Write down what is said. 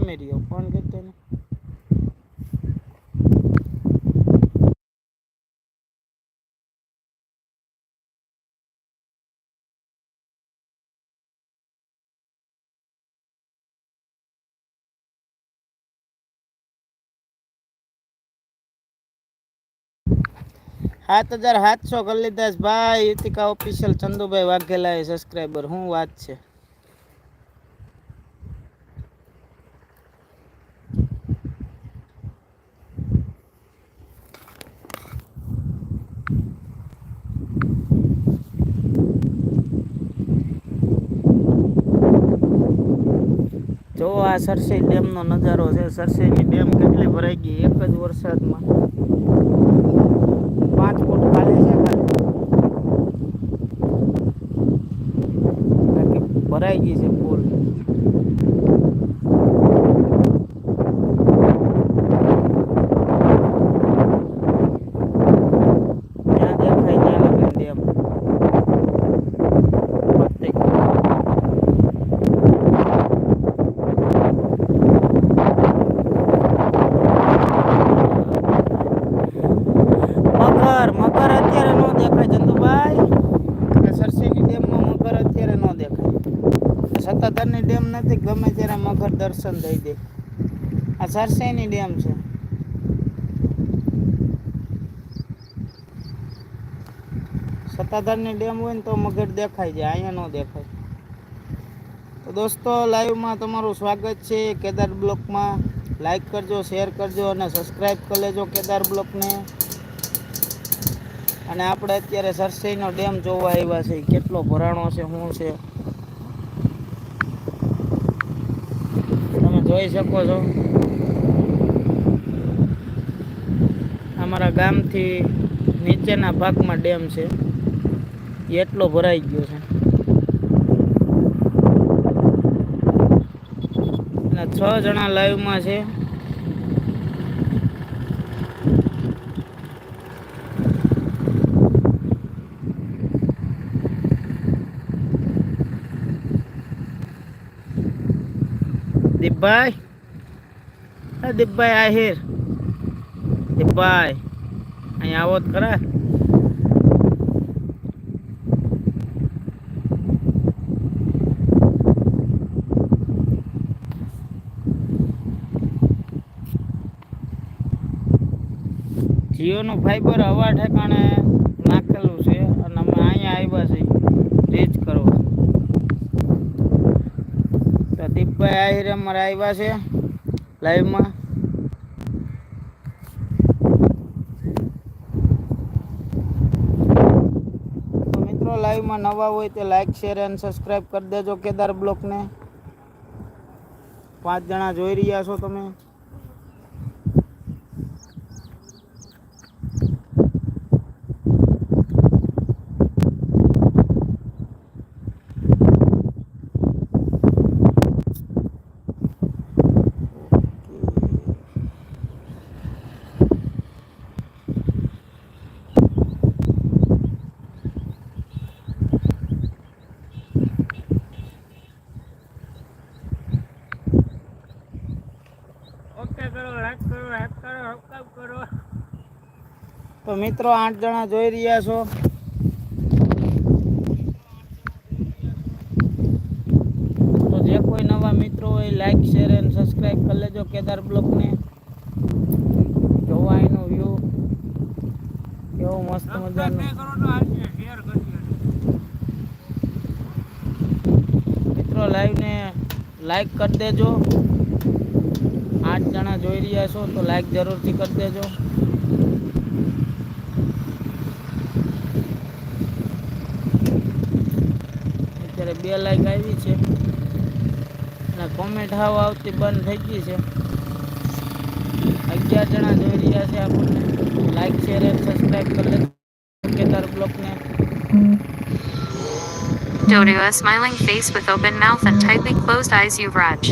તમે રહ્યો ફોન કરતો ને. સાત 7,700 કરી લીધા ભાઈ. યુતિકા ઓફિશિયલ ચંદુભાઈ વાઘેલા સબસ્ક્રાઈબર. શું વાત છે? જો આ સરસઈ ડેમનો નજારો છે. સરસઈની ડેમ કેટલી ભરાઈ ગઈ એક જ વરસાદમાં. 5 ફૂટ ખાલી છે ખાલી, બાકી ભરાઈ ગઈ છે ફૂલ. ત્યાં દેખાય ત્યાં લગી ડેમ. મગર અત્યારે ન દેખાય ચંદુભાઈ. સરસઈની ડેમમાં મગર અત્યારે ન દેખાય. સત્તાધારની ડેમ નથી, ગમે ત્યારે મગર દર્શન દઈ દે. આ સરસઈની ડેમ છે. સત્તાધારની ડેમ હોય ને તો મગર દેખાય જાય, અહીંયા ન દેખાય. તો દોસ્તો લાઈવમાં તમારું સ્વાગત છે કેદાર બ્લોકમાં. લાઈક કરજો, શેર કરજો અને સબસ્ક્રાઈબ કરી લેજો કેદાર બ્લોકને. અને આપણે અત્યારે સરસઈનો ડેમ જોવા આવ્યા છે. કેટલો ભરાણો છે, શું છે તમે જોઈ શકો છો. અમારા ગામથી નીચેના ભાગમાં ડેમ છે, એટલો ભરાઈ ગયો છે. અને 6 જણા લાઈવમાં છે. દીપભાઈ, હા દીપભાઈ આહિર. દીપભાઈ અહીંયા આવો જ ખરા. જીઓનું ફાઈબર હવા ઠેકાણે નાખેલું છે અને અમે અહીંયા આવ્યા છીએ રીચ કરવા. તો દીપભાઈ આહિર અમારે આવ્યા છે લાઈવમાં. તો મિત્રો લાઈવમાં નવા હોય તે લાઈક શેર અને સબસ્ક્રાઈબ કરી દેજો કેદાર બ્લોકને. 5 જણા જોઈ રહ્યા છો તમે. તો મિત્રો 8 જણા જોઈ રહ્યા છો. તો જે કોઈ નવા મિત્રો હોય લાઈક શેર અને સબસ્ક્રાઈબ કરી લેજો કેદાર બ્લોકને. જોવા એનો વ્યૂ કેવો મસ્ત મજાનો. મિત્રો લાઈવને લાઈક કરી દેજો. 8 જણા જોઈ રહ્યા છો તો લાઈક જરૂરથી કરી દેજો. અત્યારે 2 લાઈક આવી છે અને કોમેન્ટ હાવ આવતી બંધ થઈ ગઈ છે. 11 જણા જોઈ રહ્યા છે આપણને. લાઈક શેર અને સબસ્ક્રાઈબ કરી લેજો કેદાર બ્લોકને. Dodo a smiling face with open mouth and tightly closed eyes. Yuvraj.